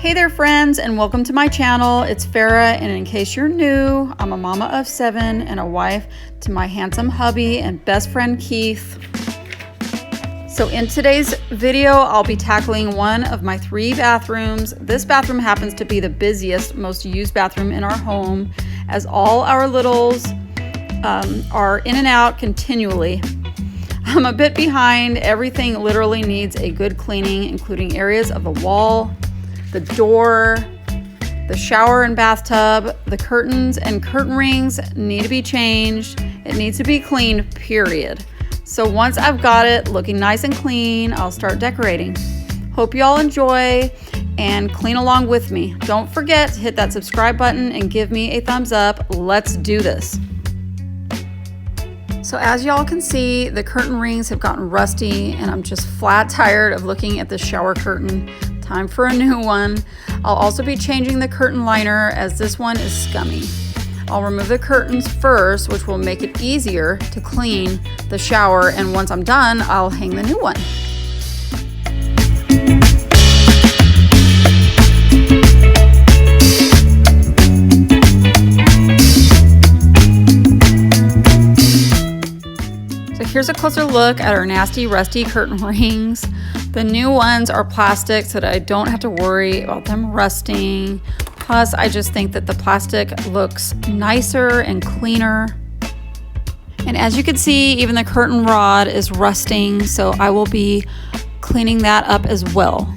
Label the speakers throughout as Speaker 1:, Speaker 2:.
Speaker 1: Hey there friends, and welcome to my channel. It's Farrah, and in case you're new, I'm a mama of 7 and a wife to my handsome hubby and best friend Keith. So in today's video, I'll be tackling one of my 3 bathrooms. This bathroom happens to be the busiest, most used bathroom in our home, as all our littles are in and out continually. I'm a bit behind. Everything literally needs a good cleaning, including areas of the wall, the door, the shower and bathtub, the curtains and curtain rings need to be changed. It needs to be cleaned, period. So once I've got it looking nice and clean, I'll start decorating. Hope you all enjoy and clean along with me. Don't forget to hit that subscribe button and give me a thumbs up. Let's do this. So as y'all can see, the curtain rings have gotten rusty and I'm just flat tired of looking at the shower curtain. Time for a new one. I'll also be changing the curtain liner as this one is scummy. I'll remove the curtains first, which will make it easier to clean the shower, and once I'm done, I'll hang the new one. So here's a closer look at our nasty, rusty curtain rings. The new ones are plastic so that I don't have to worry about them rusting. Plus, I just think that the plastic looks nicer and cleaner. And as you can see, even the curtain rod is rusting, so I will be cleaning that up as well.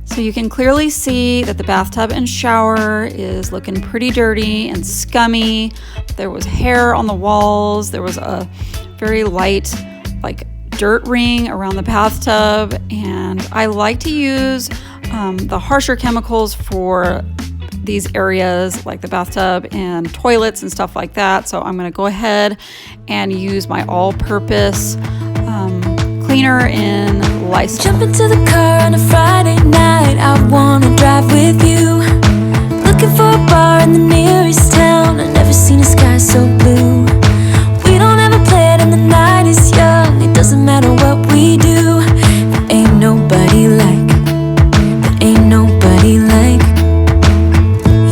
Speaker 1: So you can clearly see that the bathtub and shower is looking pretty dirty and scummy. There was hair on the walls. There was a very light dirt ring around the bathtub, and I like to use the harsher chemicals for these areas like the bathtub and toilets and stuff like that. So I'm going to go ahead and use my all-purpose cleaner in Lysol.
Speaker 2: Jump into the car on a Friday night, I wanna drive with you. Looking for a bar in the nearest town, I've never seen a sky so blue. We don't ever play it and the night is young, it doesn't matter what we do. There ain't nobody like, there ain't nobody like.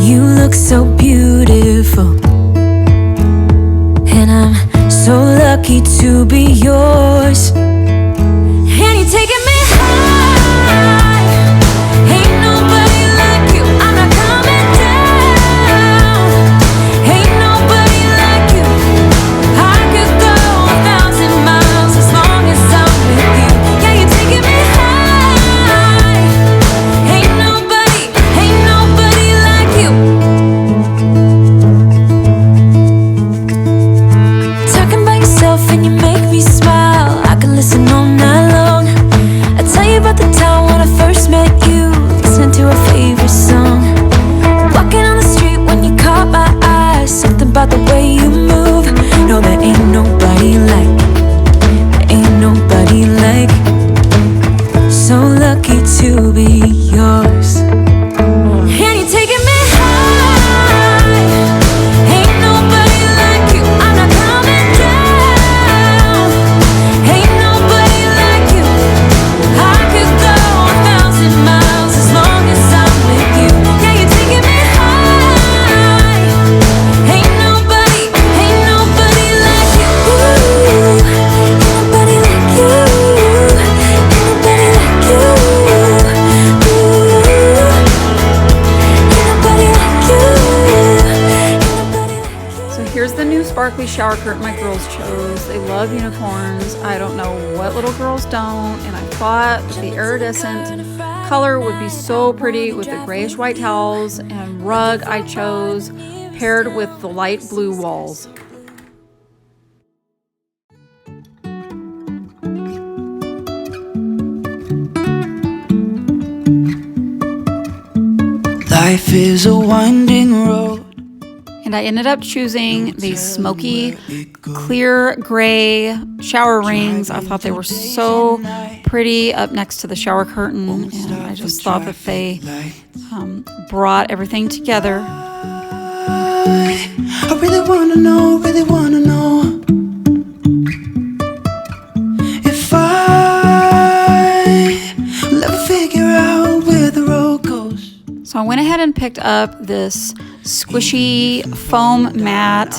Speaker 2: You look so beautiful, and I'm so lucky to be yours. And you're taking me high, ain't nobody like you, I'm not coming down. Ain't nobody like you, I could go 1,000 miles as long as I'm with you. Yeah, you're taking me high, ain't nobody like you. Talking about yourself and you make me smile, I can listen all night long. I tell you about the time when I first met you, listening to our favorite song. Walking on the street when you caught my eye, something about the way you move. No, there ain't nobody like, there ain't nobody like. So lucky to be yours. And you're taking me high, ain't nobody like you, I'm not coming down. Ain't nobody like you, I could go 1,000 miles as long as I'm with you. Yeah, you're taking me high, ain't nobody like you. Ain't nobody like you, ain't nobody like you. Ain't nobody like you, ain't nobody like you.
Speaker 1: So here's the new sparkly shower curtain my girls chose. They love unicorns. I don't know what little girls don't, and I thought the iridescent color would be so pretty with the grayish white towels and rug I chose, paired with the light blue walls.
Speaker 3: Life is a winding road.
Speaker 1: And I ended up choosing these smoky, clear gray shower rings. I thought they were so pretty up next to the shower curtain, and I just thought that they brought everything together.
Speaker 3: I really wanna know if I will ever
Speaker 1: So I went ahead and picked up this squishy foam mat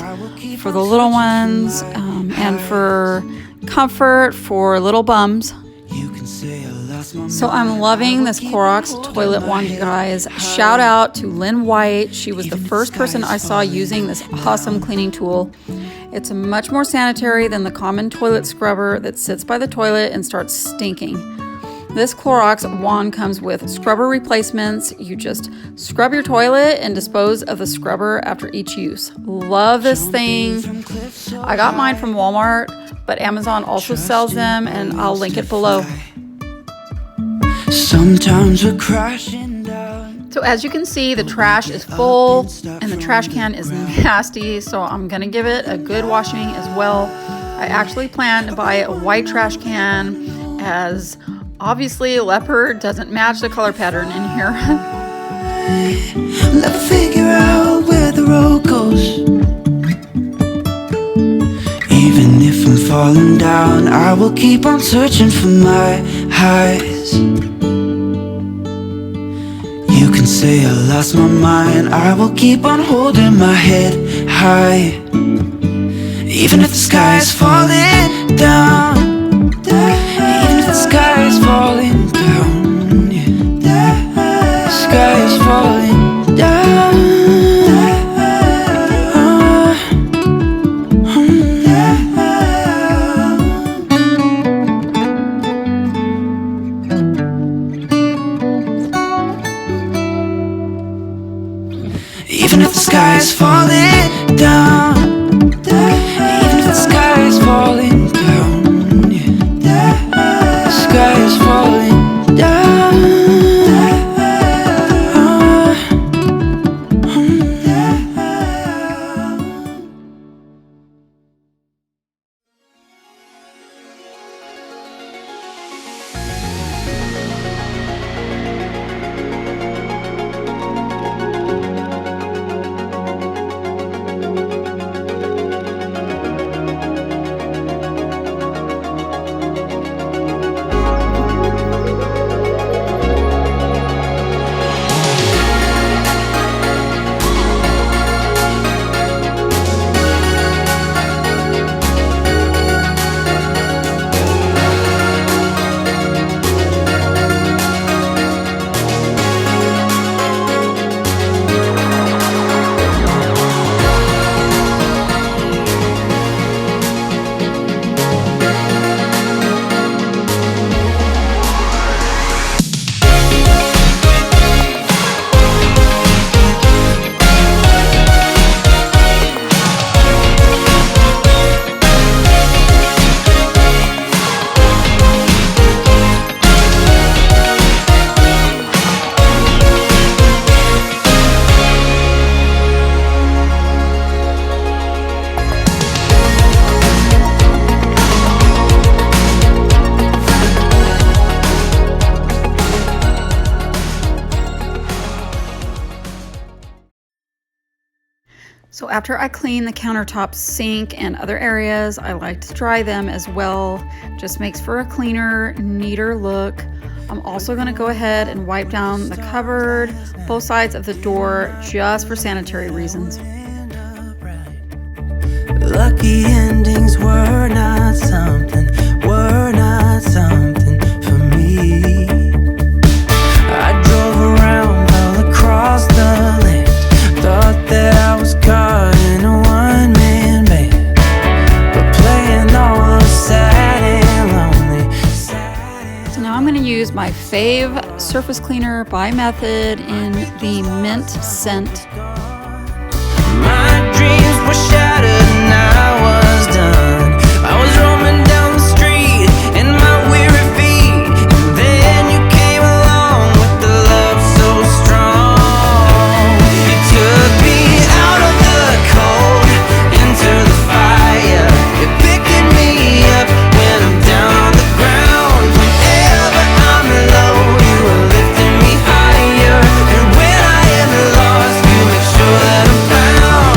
Speaker 1: for the little ones and for comfort for little bums. So I'm loving this Clorox toilet wand, you guys. Shout out to Lynn White. She was the first person I saw using this awesome cleaning tool. It's much more sanitary than the common toilet scrubber that sits by the toilet and starts stinking. This Clorox wand comes with scrubber replacements. You just scrub your toilet and dispose of the scrubber after each use. Love this thing. I got mine from Walmart, but Amazon also sells them, and I'll link it below.
Speaker 3: Sometimes we're crashing down.
Speaker 1: So as you can see, the trash is full and the trash can is nasty, so I'm gonna give it a good washing as well. I actually plan to buy a white trash can, as obviously leopard doesn't match the color pattern in here.
Speaker 3: Let's figure out where the road goes. Even if I'm falling down, I will keep on searching for my highs. You can say I lost my mind, I will keep on holding my head high. Even if the sky is falling down, even if the sky is falling down, yeah. The sky is falling down. Even if the sky is falling down, even if the sky is falling down, yeah. The sky is falling down.
Speaker 1: So after I clean the countertop, sink, and other areas, I like to dry them as well. Just makes for a cleaner, neater look. I'm also going to go ahead and wipe down the cupboard, both sides of the door, just for sanitary reasons.
Speaker 3: Lucky endings were not something for me. I drove around all across the land, thought that I was caught in a one-man band, but playing all the sad and lonely.
Speaker 1: So now I'm going to use my fave surface cleaner by Method in the mint scent.
Speaker 3: My dreams were shattered and I was done. I was roaming down the street in my weary feet, and then you came along with the love so strong. You took me out of the cold into the fire. You're picking me up when I'm down on the ground. Whenever I'm low, you are lifting me higher, and when I am lost, you make sure that I'm found.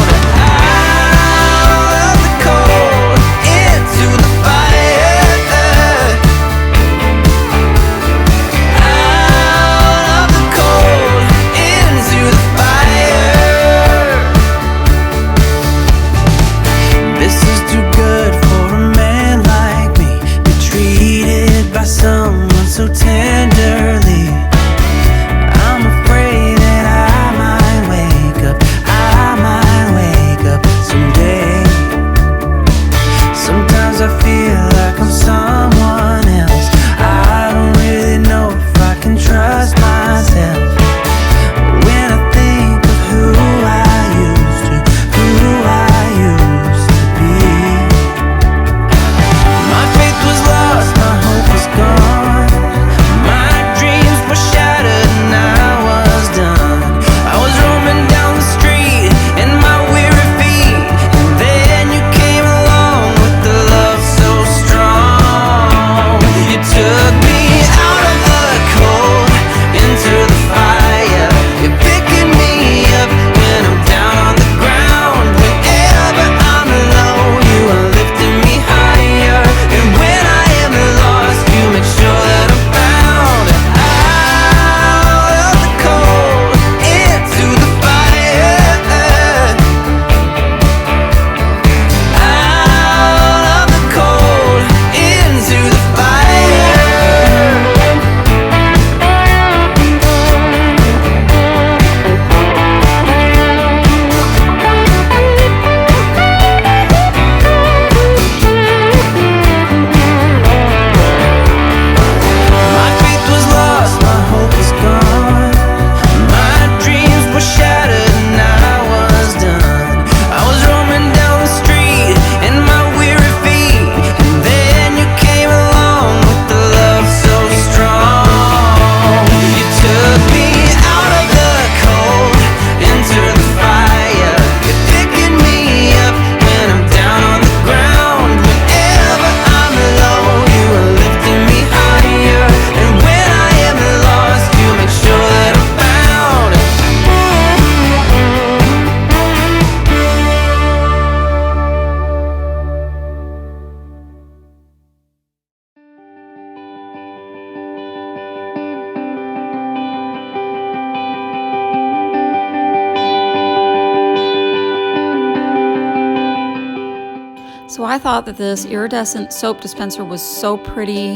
Speaker 1: I thought that this iridescent soap dispenser was so pretty,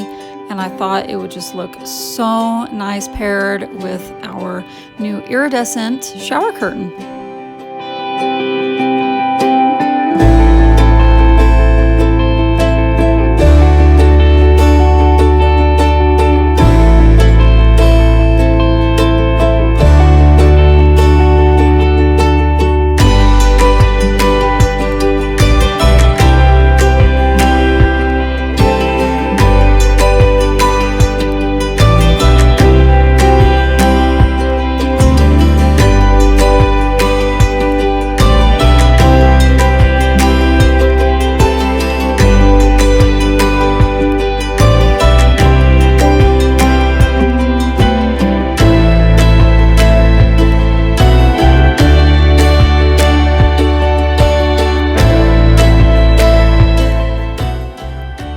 Speaker 1: and I thought it would just look so nice paired with our new iridescent shower curtain.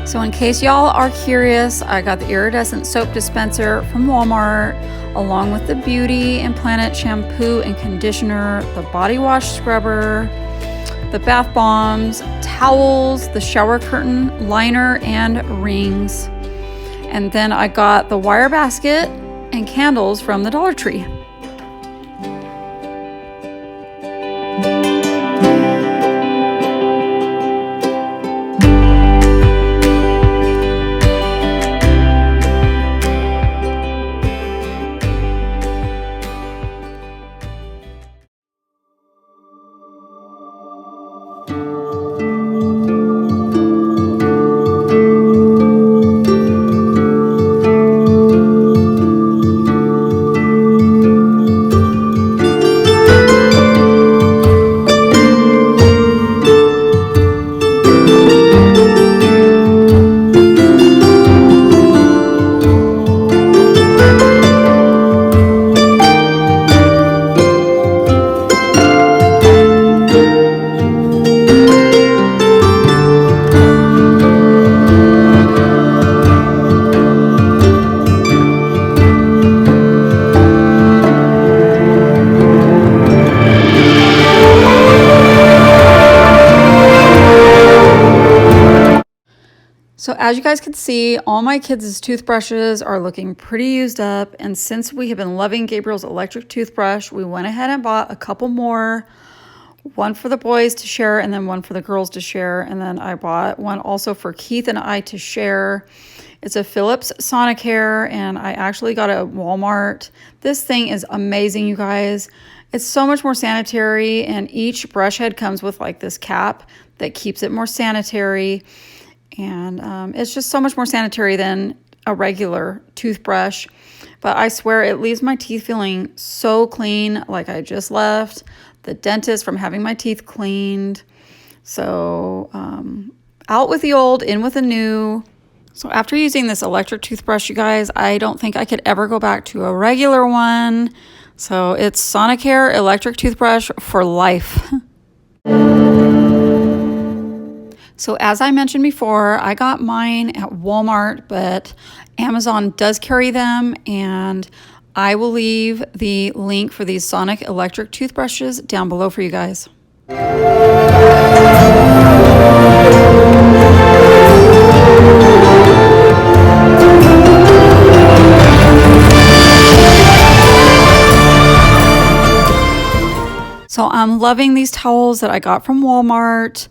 Speaker 1: So in case y'all are curious, I got the iridescent soap dispenser from Walmart, along with the Beauty and Planet shampoo and conditioner, the body wash scrubber, the bath bombs, towels, the shower curtain, liner, and rings. And then I got the wire basket and candles from the Dollar Tree. So as you guys can see, all my kids' toothbrushes are looking pretty used up. And since we have been loving Gabriel's electric toothbrush, we went ahead and bought a couple more. One for the boys to share and then one for the girls to share. And then I bought one also for Keith and I to share. It's a Philips SONICARE, and I actually got it at Walmart. This thing is amazing, you guys. It's so much more sanitary, and each brush head comes with like this cap that keeps it more sanitary. And it's just so much more sanitary than a regular toothbrush. But I swear it leaves my teeth feeling so clean, like I just left the dentist from having my teeth cleaned. So out with the old, in with the new. So after using this electric toothbrush, you guys, I don't think I could ever go back to a regular one. So it's SONICARE electric toothbrush for life. So as I mentioned before, I got mine at Walmart, but Amazon does carry them, and I will leave the link for these Sonic electric toothbrushes down below for you guys. So I'm loving these towels that I got from Walmart.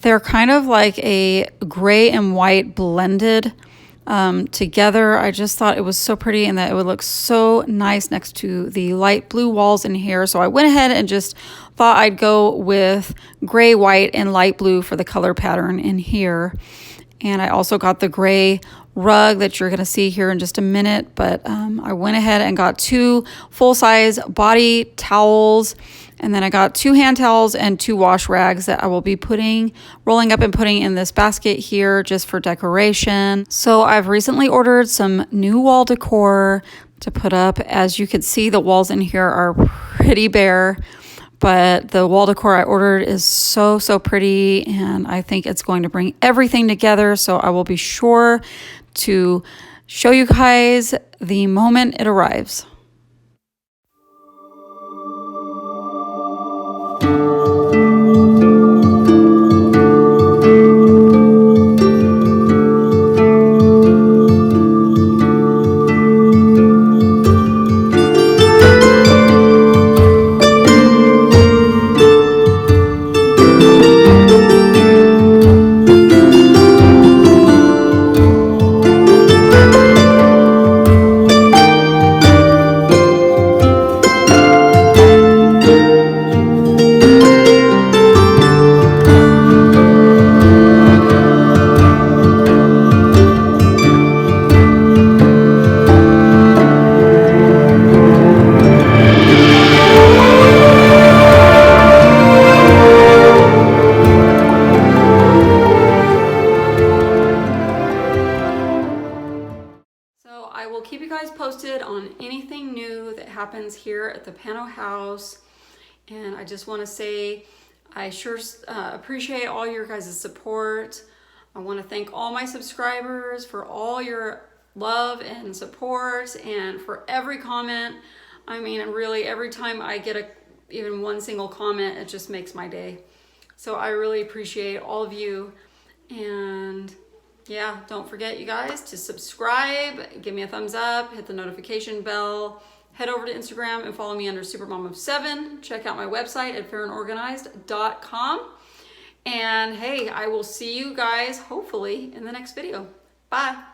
Speaker 1: They're kind of like a gray and white blended together. I just thought it was so pretty and that it would look so nice next to the light blue walls in here. So I went ahead and just thought I'd go with gray, white, and light blue for the color pattern in here. And I also got the gray rug that you're going to see here in just a minute. But I went ahead and got 2 full-size body towels. And then I got 2 hand towels and 2 wash rags that I will be rolling up and putting in this basket here just for decoration. So I've recently ordered some new wall decor to put up. As you can see, the walls in here are pretty bare, but the wall decor I ordered is so pretty, and I think it's going to bring everything together. So I will be sure to show you guys the moment it arrives. posted on anything new that happens here at the Pano house. And I just want to say I sure appreciate all your guys' support. I want to thank all my subscribers for all your love and support and for every comment. I mean, really, every time I get even one single comment, it just makes my day. So I really appreciate all of you. And yeah, don't forget, you guys, to subscribe, give me a thumbs up, hit the notification bell, head over to Instagram and follow me under Supermom of 7. Check out my website at fairandorganized.com. And hey, I will see you guys hopefully in the next video. Bye.